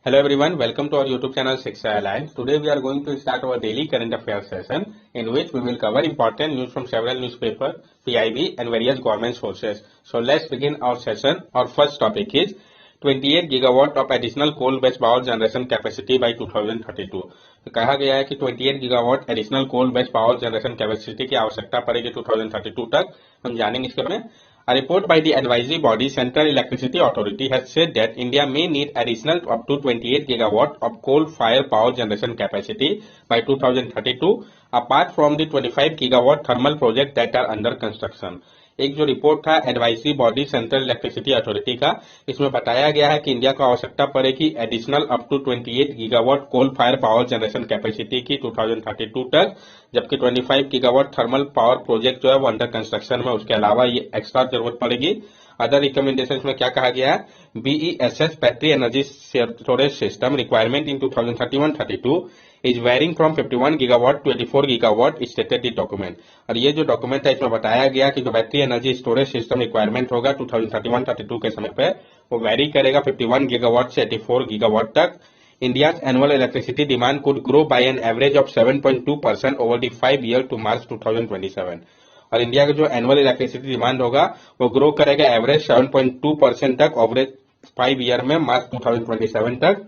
Hello everyone, welcome to our YouTube channel Shiksha Alliance. Today we are going to start our daily current affairs session in which we will cover important news from several newspapers, PIB and various government sources. So let's begin our session. Our first topic is 28 gigawatt of additional coal-based power generation capacity by 2032. तो कहा गया है कि 28 gigawatt additional coal based power generation capacity की आवश्यकता पड़ेगी 2032 तक. हम जानेंगे इसके बारे में. A report by the advisory body Central Electricity Authority has said that India may need additional up to 28 gigawatt of coal-fired power generation capacity by 2032, apart from the 25 gigawatt thermal project that are under construction. एक जो report था advisory body central electricity authority का, इसमें बताया गया है कि India को आवश्यकता पड़ेगी additional up to 28 gigawatt coal fire power generation capacity की 2032 तक, जबकि 25 गीगावाट थर्मल पावर प्रोजेक्ट जो है वो अंडर कंस्ट्रक्शन में, उसके अलावा ये एक्स्ट्रा जरूरत पड़ेगी. अदर रिकमेंडेशन में क्या कहा गया है, BESS battery energy storage system requirement in 2031-32 is varying from 51 gigawatt to 84 gigawatt stated the document. और ये जो डॉक्यूमेंट है इसमें बताया गया कि जो battery energy storage system requirement होगा 2031-32 के समय पे वो वेरी करेगा 51 गीगावाट से 84 गीगावाट तक. India's annual electricity demand could grow by an average of 7.2% over the 5 years to March 2027. और इंडिया का जो एनुअल इलेक्ट्रिसिटी डिमांड होगा वो ग्रो करेगा एवरेज 7.2% तक ओवरेज 5 ईयर में मार्च 2027 तक.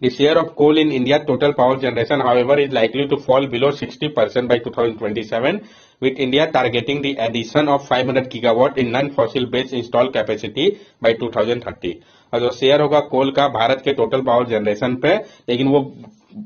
The share of coal in India's total power generation, however, is likely to fall below 60% by 2027, with India targeting the addition of 500 gigawatt in non-fossil based installed capacity by 2030. और जो share होगा कोल का भारत के total power generation पे, लेकिन वो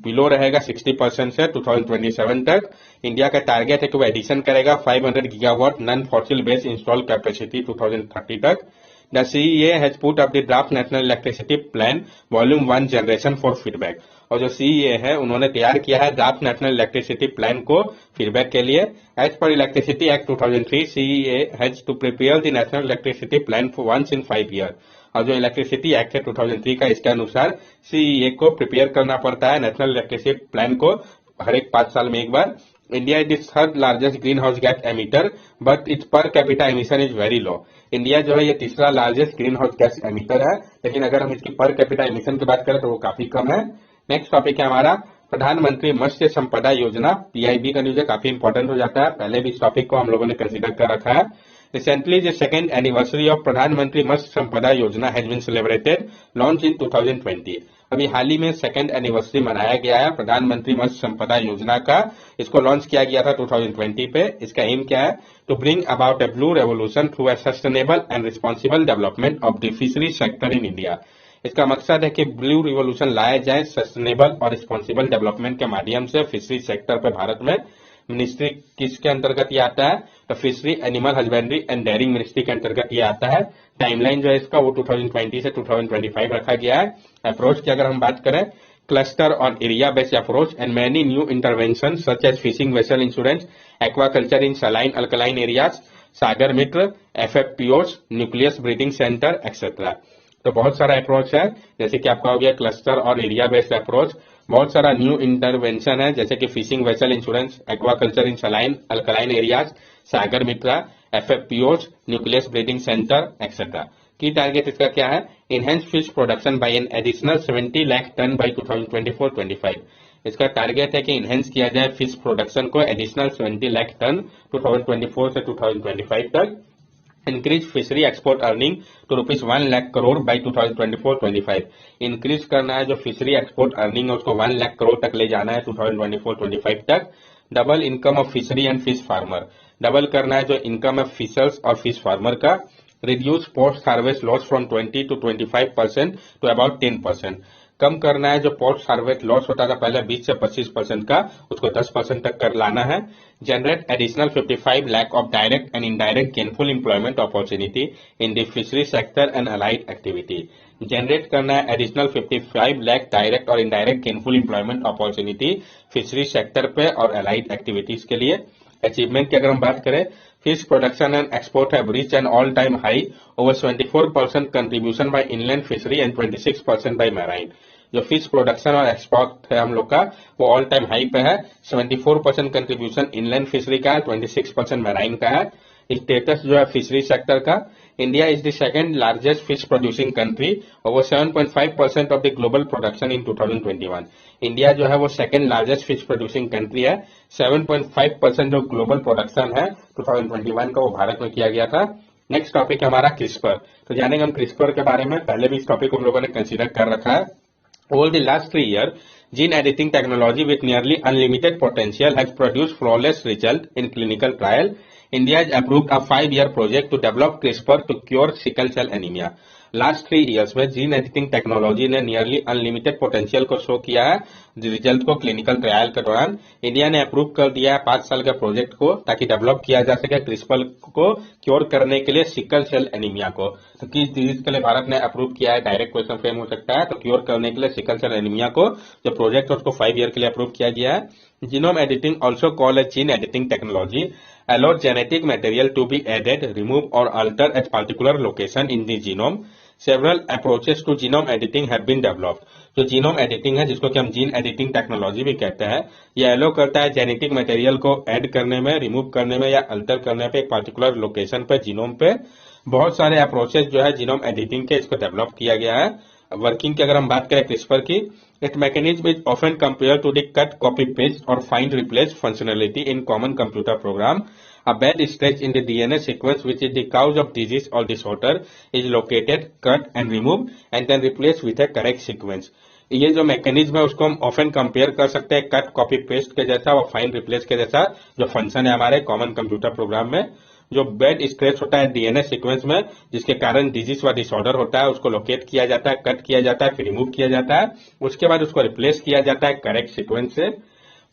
below रहेगा 60% से 2027 तक. इंडिया का टारगेट है कि वो एडिशन करेगा 500 gigawatt non fossil based install capacity 2030 तक. The CEA has put up the draft National Electricity Plan Volume 1 Generation for feedback. और जो CEA है उन्होंने तैयार किया है ड्राफ्ट नेशनल इलेक्ट्रिसिटी प्लान को फीडबैक के लिए. As per electricity act 2003, CEA has to prepare the national electricity plan for once in 5 year. और जो इलेक्ट्रिसिटी एक्ट है 2003 का, इसके अनुसार CEA को प्रिपेयर करना पड़ता है नेशनल इलेक्ट्रिसिटी प्लान को हर एक 5 साल में एक बार. India is the third largest greenhouse gas emitter but it's per capita emission is very low. India जो है ये तीसरा largest greenhouse gas emitter है, लेकिन अगर हम इसकी पर कैपिटा एमिशन की बात करें तो वो काफी कम है. नेक्स्ट टॉपिक है हमारा प्रधानमंत्री मत्स्य संपदा योजना. PIB का न्यूज है, काफी इंपॉर्टेंट हो जाता है. पहले भी इस टॉपिक को हम लोगों ने कंसिडर कर रखा है. Recently, the second anniversary of प्रधानमंत्री मत्स्य संपदा योजना has been celebrated, launched in 2020. अभी हाल ही में सेकंड एनिवर्सरी मनाया गया है प्रधानमंत्री मत्स्य संपदा योजना का. इसको लॉन्च किया गया था 2020 पे. इसका एम क्या है, to bring about a blue revolution through a sustainable and responsible development of the fishery sector in India. इसका मकसद है कि ब्लू रिवोल्यूशन लाया जाए सस्टेनेबल और रिस्पॉन्सिबल डेवलपमेंट के माध्यम से फिशरी सेक्टर पे भारत में. मिनिस्ट्री किसके अंतर्गत ये आता है, तो fishery animal husbandry and dairying ministry के अंतर्गत ये आता है. टाइमलाइन जो है इसका वो 2020 से 2025 रखा गया है. अप्रोच की अगर हम बात करें, cluster on area based approach and many new intervention such as fishing vessel insurance, aquaculture in saline alkaline areas, Sagar Mitra, FFPOs, nucleus breeding centre etcetera. तो बहुत सारा अप्रोच है, जैसे कि आपका हो गया क्लस्टर और एरिया बेस्ड अप्रोच. बहुत सारा न्यू इंटरवेंशन है जैसे कि fishing vessel insurance, aquaculture in saline alkaline areas, Sagar Mitra, FFPOs, nucleus breeding centre etcetera. की टारगेट इसका क्या है, enhance fish production by an additional 70 lakh ton by 2024-25. इसका टारगेट है कि इनहेंस किया जाए फिश प्रोडक्शन को एडिशनल 70 लाख टन 2024 से 2025 तक. Increase fishery export earning to ₹1 lakh crore by 2024-25. Increase करना है जो फिशरी एक्सपोर्ट अर्निंग है उसको 1 लाख करोड़ तक ले जाना है 2024-25 तक. Double income of fishery and fish farmer, double करना है जो इनकम है फिशर्स और फिश फार्मर का. Reduce post harvest loss from 20 to 25% to about 10%. कम करना है जो पोस्ट हार्वेस्ट लॉस होता था पहले 20 से 25% का, उसको 10% तक कर लाना है. Generate additional 55 lakh of direct and indirect gainful employment opportunity in the fishery sector and allied activity. Generate करना है एडिशनल 55 लाख डायरेक्ट और indirect gainful employment opportunity fishery sector पे और अलाइड एक्टिविटीज के लिए. अचीवमेंट की अगर हम बात करें, fish production and export have reached an all-time high, over 74% contribution by inland fishery and 26% by marine. जो फिश प्रोडक्शन और एक्सपोर्ट है हम लोग का वो ऑल टाइम हाई पे है. 74% कंट्रीब्यूशन इनलैंड फिशरी का है, 26% मैराइन का है. स्टेटस जो है फिशरी सेक्टर का, India is the second largest fish producing country, over 7.5% of the global production in 2021. India जो है वो second largest fish producing country है, 7.5% जो ग्लोबल प्रोडक्शन है 2021 का वो भारत में किया गया था। नेक्स्ट टॉपिक है हमारा क्रिस्पर। तो जानेंगे हम क्रिस्पर के बारे में। पहले भी इस टॉपिक को हम लोगों ने कंसीडर कर रखा है। Over the last 3 years, gene editing technology with nearly unlimited potential has produced flawless results in clinical trial. India has approved a 5-year project to develop CRISPR to cure sickle cell anemia. Last 3 years में gene editing technology ने nearly unlimited potential को show किया है result को clinical trial के दौरान। India ने approve कर दिया है 5 साल के प्रोजेक्ट को ताकि डेवलप किया जा सके क्रिस्पर को क्योर करने के लिए सिकल सेल एनीमिया को। तो किस डिजीज के लिए भारत ने अप्रूव किया है, डायरेक्ट क्वेश्चन फ्रेम हो सकता है। तो क्योर करने के लिए सिकल सेल एनीमिया को जो प्रोजेक्ट है उसको 5 ईयर के लिए अप्रूव किया गया है। Genome editing also called a gene editing technology allows genetic material to be added, removed or altered at particular location in the genome. Several approaches to genome editing have been developed. जो genome editing है जिसको कि हम gene editing technology भी कहते हैं, ये अलो करता है जेनेटिक मटेरियल को ऐड करने में, रिमूव करने में या अल्टर करने पे एक पर्टिकुलर लोकेशन पे जीनोम पे। बहुत सारे अप्रोचेस जो है जीनोम एडिटिंग के इसको डेवलप किया गया है। वर्किंग की अगर हम बात करें क्रिस्पर की, it mechanism is often compare to the cut copy paste और find replace functionality in common computer program. A bad stretch in the DNA sequence, which is the cause of disease or disorder, is located, cut and removed and then replaced with a correct sequence. ये जो mechanism है उसको हम often compare कर सकते हैं cut copy paste के जैसा और फाइंड रिप्लेस के जैसा जो फंक्शन है हमारे कॉमन कंप्यूटर प्रोग्राम में। जो बेड स्क्रैच होता है डीएनए सीक्वेंस में जिसके कारण डिजीज व डिसऑर्डर होता है उसको लोकेट किया जाता है, कट किया जाता है, फिर रिमूव किया जाता है, उसके बाद उसको रिप्लेस किया जाता है करेक्ट सीक्वेंस से।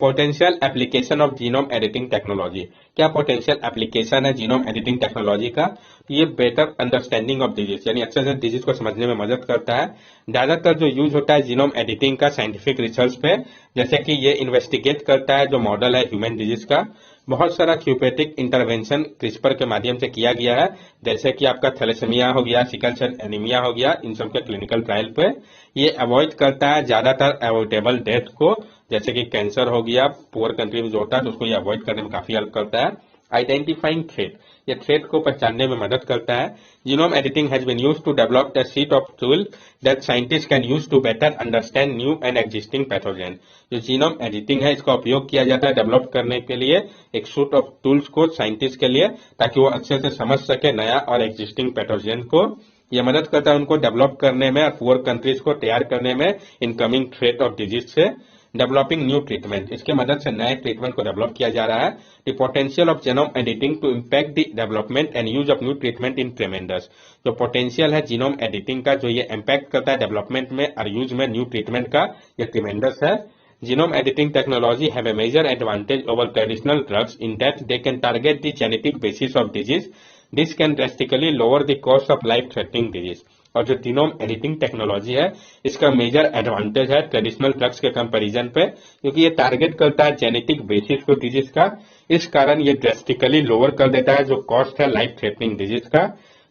Potential application of genome editing technology. क्या पोटेंशियल एप्लीकेशन है जीनोम एडिटिंग टेक्नोलॉजी का? ये बेटर अंडरस्टैंडिंग ऑफ डिजीज यानी अच्छे से डिजीज को समझने में मदद करता है। ज्यादातर जो यूज होता है जीनोम एडिटिंग का साइंटिफिक रिसर्च पे, जैसे कि ये इन्वेस्टिगेट करता है जो मॉडल है ह्यूमन डिजीज का। बहुत सारा थ्यूपेटिक इंटरवेंशन क्रिस्पर के माध्यम से किया गया है, जैसे कि आपका थैलेसेमिया हो गया, सिकल सेल एनीमिया हो गया, इन सब के क्लिनिकल ट्रायल पे। ये अवॉइड करता है ज्यादातर अवॉइडेबल डेथ को, जैसे कि कैंसर हो गया, पुअर कंट्री में जो होता है तो उसको ये अवॉइड करने में काफी हेल्प करता है। आइडेंटिफाइंग थ्रेट, ये थ्रेट को पहचानने में मदद करता है। Genome editing has been used to develop a set of tool that scientist can use to better understand new and existing pathogen. जो जीनोम एडिटिंग है इसका उपयोग किया जाता है डेवलप करने के लिए एक सूट ऑफ टूल्स को साइंटिस्ट के लिए, ताकि वो अच्छे से समझ सके नया और एग्जिस्टिंग पैथोजन को। ये मदद करता है उनको डेवलप करने में और पुअर कंट्रीज को तैयार करने में इनकमिंग थ्रेट ऑफ डिजीज से। डेवलपिंग न्यू ट्रीटमेंट, इसके मदद से नए ट्रीटमेंट को डेवलप किया जा रहा है। The potential of genome editing to impact the development and use of new treatment in tremendous. जो पोटेंशियल है जीनोम एडिटिंग का जो ये इम्पैक्ट करता है डेवलपमेंट में और यूज में न्यू ट्रीटमेंट का, ये ट्रेमेंडस है। Genome editing technology have a major advantage over traditional drugs in that they can target the genetic basis of disease. This can drastically lower the cost of life-threatening disease. और जो genome editing technology है इसका major advantage है traditional drugs के comparison पे, क्योंकि ये target करता है जेनेटिक बेसिस को डिजीज का। इस कारण ये ड्रेस्टिकली लोअर कर देता है जो कॉस्ट है लाइफ थ्रेटनिंग डिजीज का।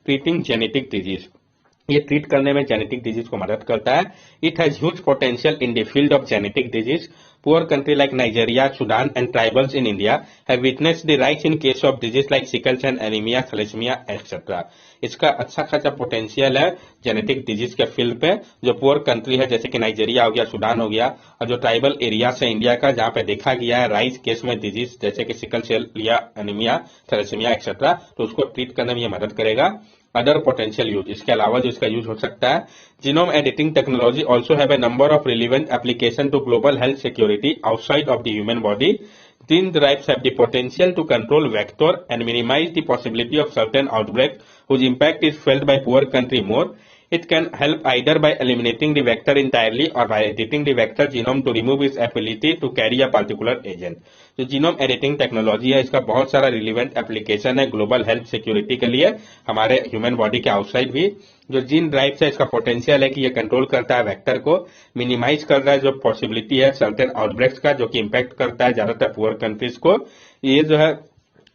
ट्रीटिंग जेनेटिक डिजीज, ये ट्रीट करने में जेनेटिक डिजीज को मदद करता है। It has huge potential in the field of genetic disease. Poor country like Nigeria, Sudan and tribals in India have witnessed the rise in case of disease like sickle cell anaemia, thalassaemia etcetera. इसका अच्छा खासा potential है genetic disease के field पे। जो poor country है जैसे कि नाइजीरिया हो गया, सुडान हो गया, और जो ट्राइबल एरिया है इंडिया का जहां पे देखा गया है राइज केस में डिजीज जैसे कि सिकल सेल या एनीमिया, थैलेसेमिया एक्सेट्रा, तो उसको ट्रीट करने में ये मदद करेगा। अदर पोटेंशियल यूज, इसके अलावा जो इसका यूज हो सकता है, genome editing technology also have a number of relevant application to global health security outside of the human body. Gene drives have the potential to control vector and minimize the possibility of certain outbreaks whose impact is felt by poor country more. It can help either by eliminating the vector entirely or by editing the vector genome to remove its ability to carry a particular agent. जो genome editing technology है इसका बहुत सारा relevant application है global health security के लिए, हमारे human body के आउटसाइड भी। जो जीन ड्राइव है इसका पोटेंशियल है कि ये कंट्रोल करता है वेक्टर को, मिनिमाइज कर रहा है जो पॉसिबिलिटी है सर्टेन आउटब्रेक्स का जो कि इम्पैक्ट करता है ज्यादातर पुअर कंट्रीज को। ये जो है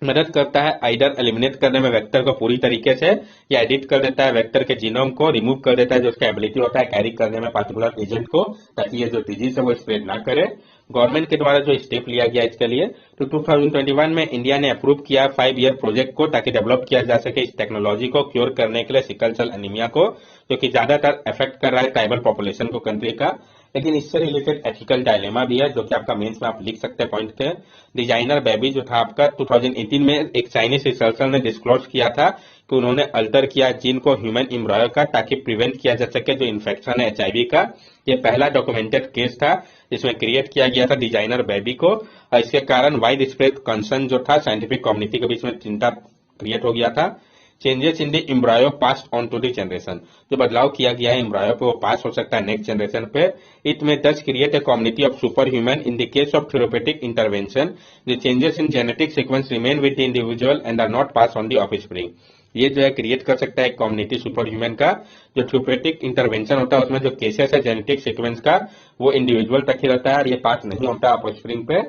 मदद करता है आइडर एलिमिनेट करने में वेक्टर को पूरी तरीके से, या एडिट कर देता है वेक्टर के जीनोम को, रिमूव कर देता है जो उसका एबिलिटी होता है कैरी करने में पार्टिकुलर एजेंट को, ताकि ये जो डिजीज है वो स्प्रेड ना करे। गवर्नमेंट के द्वारा जो स्टेप लिया गया इसके लिए, तो 2021 में इंडिया ने अप्रूव किया 5 ईयर प्रोजेक्ट को, ताकि डेवलप किया जा सके इस टेक्नोलॉजी को क्योर करने के लिए सिकल सेल एनीमिया को, जो कि ज्यादातर अफेक्ट कर रहा है ट्राइबल पॉपुलेशन को कंट्री का। लेकिन इससे रिलेटेड एथिकल डायलेमा भी है, जो कि आपका मेंस में आप लिख सकते हैं पॉइंट थे। डिजाइनर बेबी जो था आपका 2018 में एक चाइनीज रिसर्चर ने डिस्क्लोज किया था कि उन्होंने अल्टर किया जीन को ह्यूमन एम्ब्रॉयो का, ताकि प्रिवेंट किया जा सके जो इन्फेक्शन है HIV का। ये पहला डॉक्यूमेंटेड केस था जिसमें क्रिएट किया गया था डिजाइनर बेबी को, और इसके कारण वाइड स्प्रेड कंसर्न जो था साइंटिफिक कम्युनिटी के बीच में चिंता क्रिएट हो गया था। Changes in the embryo pass on to the generation, जो बदलाव किया गया है एम्ब्रॉयो पे वो पास हो सकता है नेक्स्ट जनरेशन पे। It may thus create a community of super human in the case of therapeutic intervention. The changes in genetic sequence remain with the individual and are not pass on the offspring. ये जो है create कर सकता है एक community super human का। जो therapeutic intervention होता है उसमें जो केसेस है जेनेटिक सीक्वेंस का वो इंडिविजुअल तक ही रहता है और ये पास नहीं होता ऑफस्प्रिंग पे।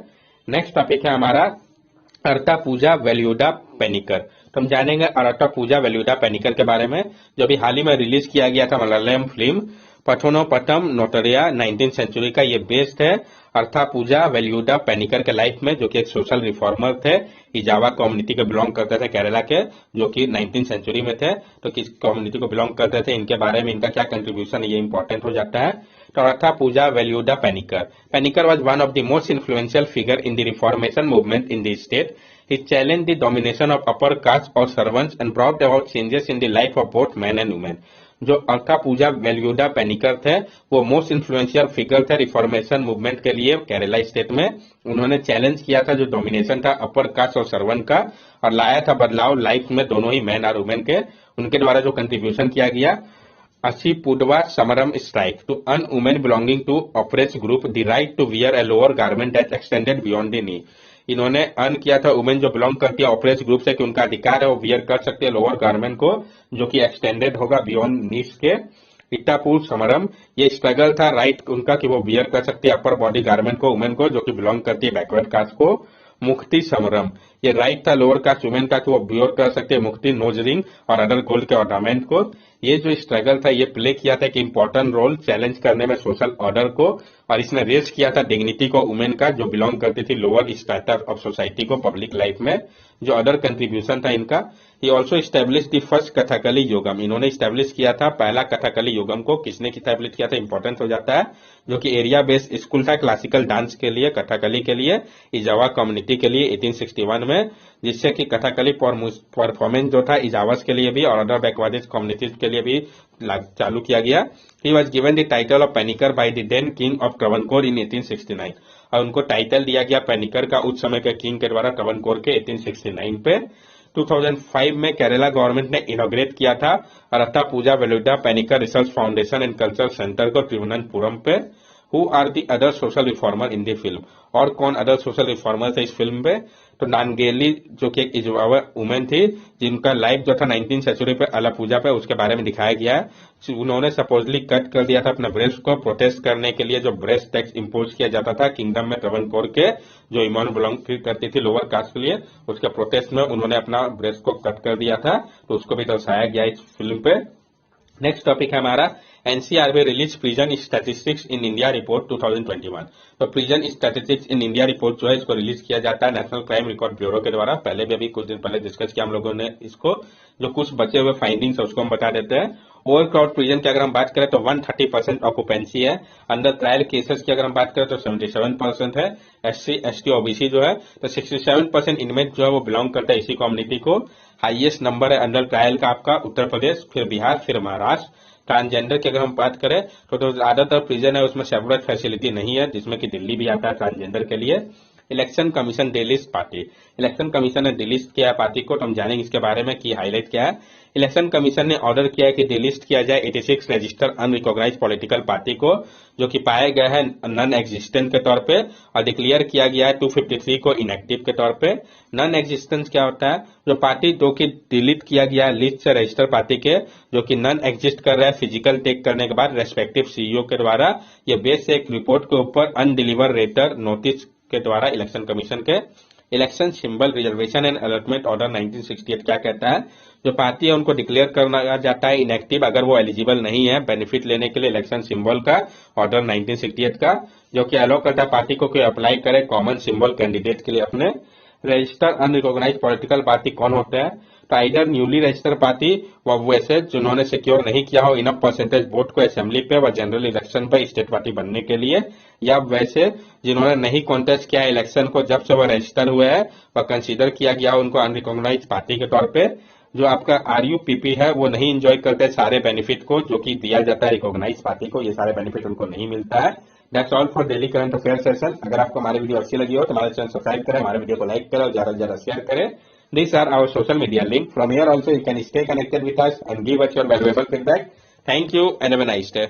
नेक्स्ट टॉपिक है हमारा अर्ता पूजा वेल्यूडा पेनिकर। तो हम जानेंगे अर्ता पूजा वेल्यूडा पेनिकर के बारे में, जो अभी हाल ही में रिलीज किया गया था मलयालम फिल्म पथनोपटम नोटरिया 19th सेंचुरी का। ये बेस्ड है अर्था पूजा वेल्यूडा पेनिकर के लाइफ में, जो कि एक सोशल रिफॉर्मर थे, इजावा कम्युनिटी के बिलोंग करते थे केरला के, जो कि 19th सेंचुरी में थे। तो किस कम्युनिटी को बिलोंग करते थे, इनके बारे में इनका क्या कंट्रीब्यूशन है ये इंपॉर्टेंट हो जाता है। तो Arattupuzha Velayudha Panicker, Panicker was one of the most influential figure in the reformation movement in the state. He challenged the domination of upper caste or servants and brought about changes in the life of both men and women. जो अर्था पूजा वेल्यूडा पेनिकर थे वो most influential figure थे reformation movement के लिए Kerala state में। उन्होंने challenge किया था जो डोमिनेशन था अपर कास्ट और सर्वेंट का, और लाया था बदलाव लाइफ में दोनों ही मैन और वुमेन के। उनके द्वारा जो कंट्रीब्यूशन किया गया, Achi Pudava Samaram strike to earn women belonging to oppressed group the right to wear a lower garment that extended beyond the knee. इन्होंने अर्न किया था वुमेन जो बिलोंग करती है ऑपरेस ग्रुप से कि उनका अधिकार है वो वियर कर सकते हैं लोअर गारमेंट को, जो कि एक्सटेंडेड होगा बियॉन्ड नीस के। इट्टापुर समरम, ये स्ट्रगल था राइट उनका कि वो वियर कर सकती है अपर बॉडी गारमेंट को वुमेन को जो कि बिलोंग करती है बैकवर्ड कास्ट को। मुक्ति समरम, ये राइट था लोअर कास्ट वुमेन का कि वो वियर कर सकते हैं मुक्ति नोज रिंग और अदर गोल्ड के ऑर्नामेंट को। ये जो स्ट्रगल था ये प्ले किया था कि इंपॉर्टेंट रोल चैलेंज करने में सोशल ऑर्डर को, और इसने रेज किया था डिग्निटी को वुमेन का जो बिलोंग करती थी लोअर स्ट्रेटा ऑफ सोसाइटी को पब्लिक लाइफ में। जो अदर कंट्रीब्यूशन था इनका, ये also establish the first Kathakali Yogam, इन्होंने स्टैब्लिश किया था पहला कथकली योगम को। किसने स्टैब्लिश किया था इंपॉर्टेंट हो जाता है, जो कि एरिया बेस्ड स्कूल था क्लासिकल डांस के लिए, कथकली के लिए, इजावा कम्युनिटी के लिए 1861 में, जिससे कि कथकली परफॉर्मेंस जो था इजावास के लिए भी और अदर बैकवर्ड कम्युनिटीज के लिए भी चालू किया गया। He was given the title of Panicker by the then king of Travancore in 1869, और उनको टाइटल दिया गया पेनिकर का उस समय के किंग के द्वारा ट्रवनकोर के 1869 पे। 2005 में केरला गवर्नमेंट ने इनॉग्रेट किया था Arattupuzha Velayudha Panicker research foundation and cultural centre को त्रिवनंतपुरम पे। Who are the other social reformer in the film, और कौन अदर सोशल रिफॉर्मर थे इस फिल्म पे। तो नानगेली जो कि एक इजवावा वुमेन थी जिनका लाइफ जो था 19th सेंचुरी पे अला पूजा पे, उसके बारे में दिखाया गया है। उन्होंने सपोजली कट कर दिया था अपने ब्रेस्ट को प्रोटेस्ट करने के लिए, जो ब्रेस्ट टैक्स इम्पोज किया जाता था किंगडम में ट्रवनकोर के, जो इमोन बिलोंग करती थी लोअर कास्ट के लिए, उसके प्रोटेस्ट में उन्होंने अपना ब्रेस्ट को कट कर दिया था, तो उसको भी दर्शाया गया इस फिल्म पे। नेक्स्ट टॉपिक है हमारा NCRB release prison statistics in India report 2021। तो prison statistics in India report जो है इसको रिलीज किया जाता है नेशनल क्राइम रिकॉर्ड ब्यूरो के द्वारा। पहले भी अभी कुछ दिन पहले डिस्कस किया हम लोगों ने इसको, जो कुछ बचे हुए फाइंडिंग्स है उसको हम बता देते हैं। ओवर क्राउड प्रिजन की अगर हम बात करें तो 130% ऑक्यूपेंसी है। अंडर ट्रायल केसेस की अगर हम बात करें तो 77% है। SC ST OBC जो है तो 67% इनमेट जो है वो बिलोंग करता है इसी कम्युनिटी को। हाईएस्ट नंबर है अंडर ट्रायल का आपका उत्तर प्रदेश, फिर बिहार, फिर महाराष्ट्र। ट्रांसजेंडर की अगर हम बात करें तो ज्यादातर प्रिजन है उसमें सेपरेट फैसिलिटी नहीं है, जिसमें कि दिल्ली भी आता है ट्रांसजेंडर के लिए। Election commission delist party, election commission ने डिलिस्ट किया है पार्टी को, तो हम जानेंगे इसके बारे में कि हाईलाइट क्या है। इलेक्शन कमीशन ने ऑर्डर किया है कि डिलिस्ट किया जाए 86 रजिस्टर्ड अनरिकॉग्नाइज्ड पॉलिटिकल पार्टी को, जो कि पाए गए हैं नॉन एग्जिस्टेंट के तौर पे, और डिक्लेयर किया गया है 253 को इनएक्टिव के तौर पे। नॉन एग्जिस्टेंस क्या होता है, जो पार्टी जो कि डिलीट किया गया है लिस्ट से रजिस्टर्ड पार्टी के, जो कि नॉन एग्जिस्ट कर रहा है फिजिकल टेक करने के बाद रेस्पेक्टिव सीईओ के द्वारा, ये बेस से एक रिपोर्ट के ऊपर अनडिलीवर लेटर नोटिस के द्वारा इलेक्शन कमीशन के। Election symbol reservation and allotment order 1968 क्या कहता है? जो पार्टी है उनको डिक्लेयर करना जाता है इनएक्टिव अगर वो एलिजिबल नहीं है बेनिफिट लेने के लिए इलेक्शन सिंबल का, ऑर्डर 1968 का, जो कि अलाउ करता है पार्टी को कोई अप्लाई करे कॉमन सिंबल कैंडिडेट के लिए अपने। रजिस्टर अनरिकॉग्नाइज्ड पॉलिटिकल पार्टी कौन होते हैं? तो आइडर न्यूली रजिस्टर्ड पार्टी व वैसे जिन्होंने सिक्योर नहीं किया हो इनफ परसेंटेज वोट को असेंबली पे व जनरल इलेक्शन पे स्टेट पार्टी बनने के लिए, या वैसे जिन्होंने नहीं कॉन्टेस्ट किया इलेक्शन को जब से वह रजिस्टर हुए हैं वह कंसीडर किया गया उनको अनरिकॉग्नाइज्ड पार्टी के तौर पे। जो आपका आरयूपीपी है वो नहीं एंजॉय करते सारे बेनिफिट को जो कि दिया जाता है रिकॉग्नाइज पार्टी को, ये सारे बेनिफिट उनको नहीं मिलता है। That's all for daily current affair session. अगर आपको हमारी वीडियो अच्छी लगी हो तो हमारे चैनल सब्सक्राइब करें, हमारे वीडियो को लाइक करें और ज्यादा से ज्यादा शेयर करें। These are our social media link. From here also you can stay connected with us and give us your valuable feedback. Thank you and have a nice day.